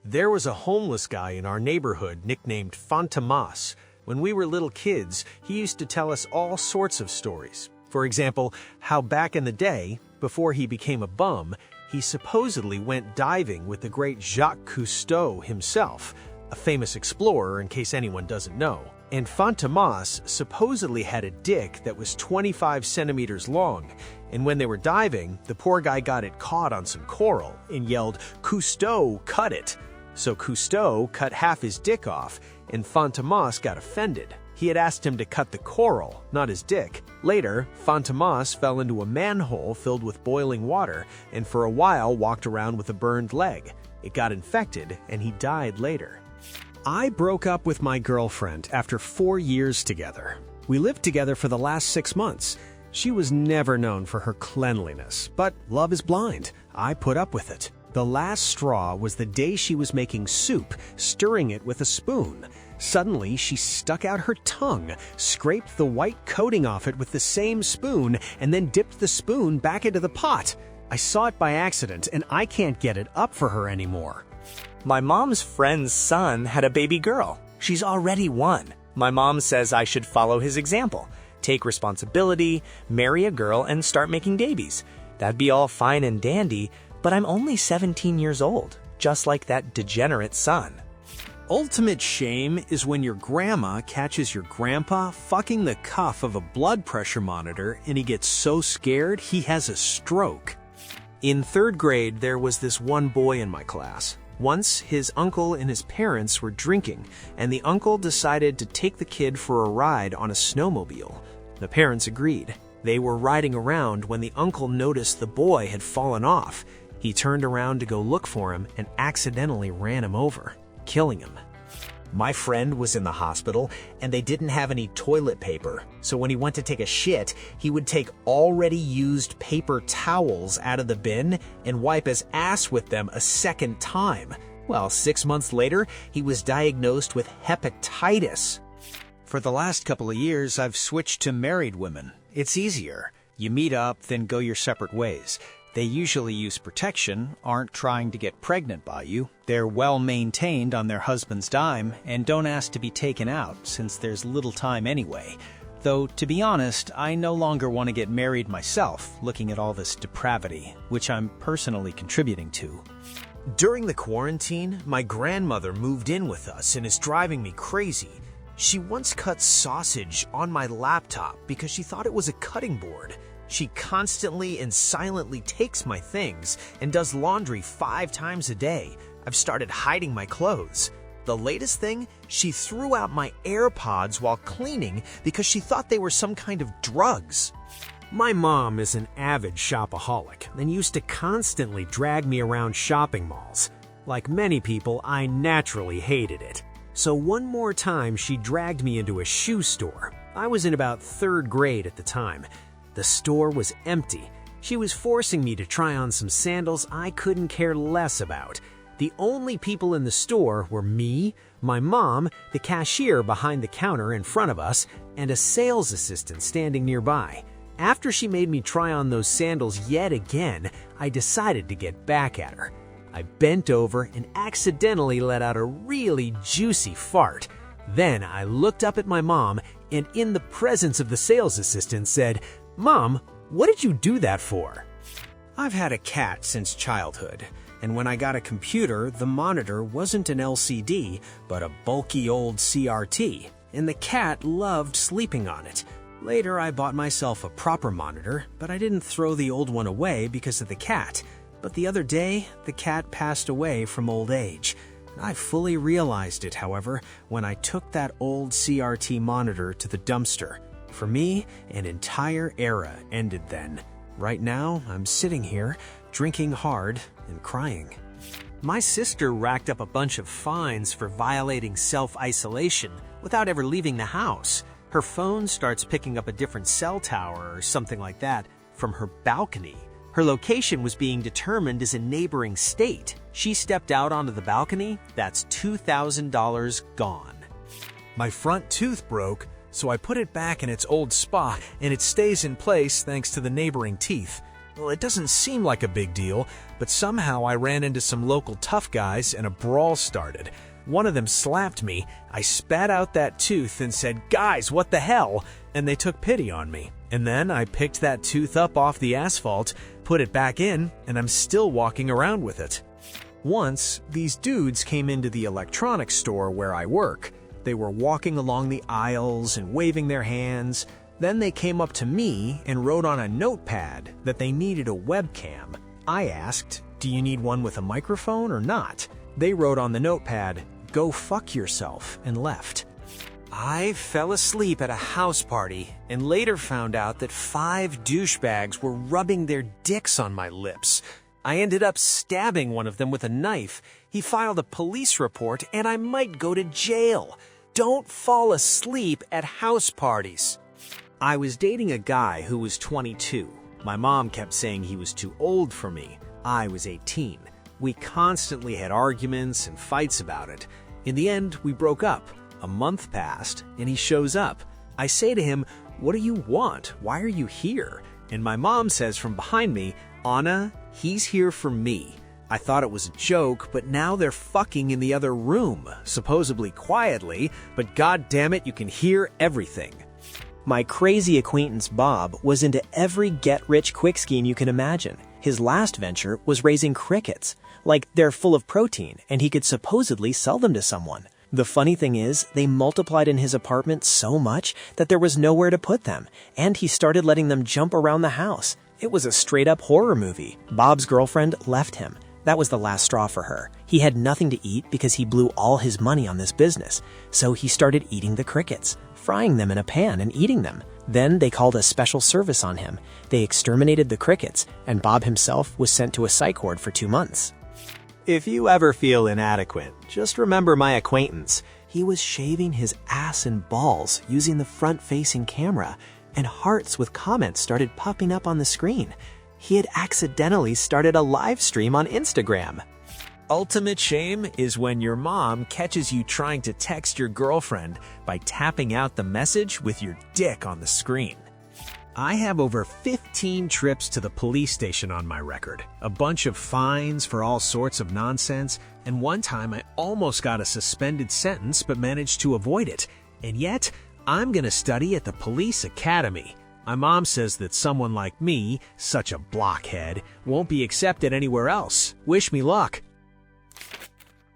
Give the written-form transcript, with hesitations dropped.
There was a homeless guy in our neighborhood nicknamed Fantomas. When we were little kids, he used to tell us all sorts of stories. For example, how back in the day, before he became a bum, he supposedly went diving with the great Jacques Cousteau himself, a famous explorer in case anyone doesn't know. And Fantomas supposedly had a dick that was 25 centimeters long, and when they were diving, the poor guy got it caught on some coral and yelled, "Cousteau, cut it!" So Cousteau cut half his dick off, and Fantomas got offended. He had asked him to cut the coral, not his dick. Later, Fantomas fell into a manhole filled with boiling water, and for a while walked around with a burned leg. It got infected, and he died later. I broke up with my girlfriend after 4 years together. We lived together for the last 6 months. She was never known for her cleanliness, but love is blind. I put up with it. The last straw was the day she was making soup, stirring it with a spoon. Suddenly, she stuck out her tongue, scraped the white coating off it with the same spoon, and then dipped the spoon back into the pot. I saw it by accident, and I can't get it up for her anymore. My mom's friend's son had a baby girl. She's already 1. My mom says I should follow his example, take responsibility, marry a girl, and start making babies. That'd be all fine and dandy, but I'm only 17 years old, just like that degenerate son. Ultimate shame is when your grandma catches your grandpa fucking the cuff of a blood pressure monitor and he gets so scared he has a stroke. In 3rd grade, there was this one boy in my class. Once, his uncle and his parents were drinking, and the uncle decided to take the kid for a ride on a snowmobile. The parents agreed. They were riding around when the uncle noticed the boy had fallen off. He turned around to go look for him and accidentally ran him over, killing him. My friend was in the hospital, and they didn't have any toilet paper, so when he went to take a shit, he would take already used paper towels out of the bin and wipe his ass with them a second time. Well, 6 months later, he was diagnosed with hepatitis. For the last couple of years, I've switched to married women. It's easier. You meet up, then go your separate ways. They usually use protection, aren't trying to get pregnant by you. They're well maintained on their husband's dime and don't ask to be taken out since there's little time anyway. Though, to be honest, I no longer want to get married myself, looking at all this depravity, which I'm personally contributing to. During the quarantine, my grandmother moved in with us and is driving me crazy. She once cut sausage on my laptop because she thought it was a cutting board. She constantly and silently takes my things and does laundry 5 times a day. I've started hiding my clothes. The latest thing, she threw out my AirPods while cleaning because she thought they were some kind of drugs. My mom is an avid shopaholic and used to constantly drag me around shopping malls. Like many people, I naturally hated it. So one more time, she dragged me into a shoe store. I was in about 3rd grade at the time. The store was empty. She was forcing me to try on some sandals I couldn't care less about. The only people in the store were me, my mom, the cashier behind the counter in front of us, and a sales assistant standing nearby. After she made me try on those sandals yet again, I decided to get back at her. I bent over and accidentally let out a really juicy fart. Then I looked up at my mom and in the presence of the sales assistant said, "Mom, what did you do that for?" I've had a cat since childhood, and when I got a computer, the monitor wasn't an LCD, but a bulky old CRT, and the cat loved sleeping on it. Later, I bought myself a proper monitor, but I didn't throw the old one away because of the cat. But the other day, the cat passed away from old age. I fully realized it, however, when I took that old CRT monitor to the dumpster. For me, an entire era ended then. Right now, I'm sitting here, drinking hard and crying. My sister racked up a bunch of fines for violating self-isolation without ever leaving the house. Her phone starts picking up a different cell tower or something like that from her balcony. Her location was being determined as a neighboring state. She stepped out onto the balcony, that's $2,000 gone. My front tooth broke, so I put it back in its old spot, and it stays in place thanks to the neighboring teeth. Well, it doesn't seem like a big deal, but somehow I ran into some local tough guys and a brawl started. One of them slapped me, I spat out that tooth and said, "Guys, what the hell?" And they took pity on me. And then I picked that tooth up off the asphalt, put it back in, and I'm still walking around with it. Once, these dudes came into the electronics store where I work. They were walking along the aisles and waving their hands. Then they came up to me and wrote on a notepad that they needed a webcam. I asked, "Do you need one with a microphone or not?" They wrote on the notepad, "Go fuck yourself," and left. I fell asleep at a house party and later found out that 5 douchebags were rubbing their dicks on my lips. I ended up stabbing one of them with a knife. He filed a police report and I might go to jail. Don't fall asleep at house parties. I was dating a guy who was 22. My mom kept saying he was too old for me. I was 18. We constantly had arguments and fights about it. In the end, we broke up. A month passed, and he shows up. I say to him, "What do you want? Why are you here?" And my mom says from behind me, "Anna, he's here for me." I thought it was a joke, but now they're fucking in the other room, supposedly quietly, but god damn it, you can hear everything. My crazy acquaintance Bob was into every get-rich-quick scheme you can imagine. His last venture was raising crickets. Like, they're full of protein, and he could supposedly sell them to someone. The funny thing is, they multiplied in his apartment so much that there was nowhere to put them, and he started letting them jump around the house. It was a straight-up horror movie. Bob's girlfriend left him. That was the last straw for her. He had nothing to eat because he blew all his money on this business. So he started eating the crickets, frying them in a pan and eating them. Then they called a special service on him. They exterminated the crickets, and Bob himself was sent to a psych ward for 2 months. If you ever feel inadequate, just remember my acquaintance. He was shaving his ass and balls using the front-facing camera, and hearts with comments started popping up on the screen. He had accidentally started a live stream on Instagram. Ultimate shame is when your mom catches you trying to text your girlfriend by tapping out the message with your dick on the screen. I have over 15 trips to the police station on my record, a bunch of fines for all sorts of nonsense, and one time I almost got a suspended sentence but managed to avoid it. And yet, I'm gonna study at the police academy. My mom says that someone like me, such a blockhead, won't be accepted anywhere else. Wish me luck.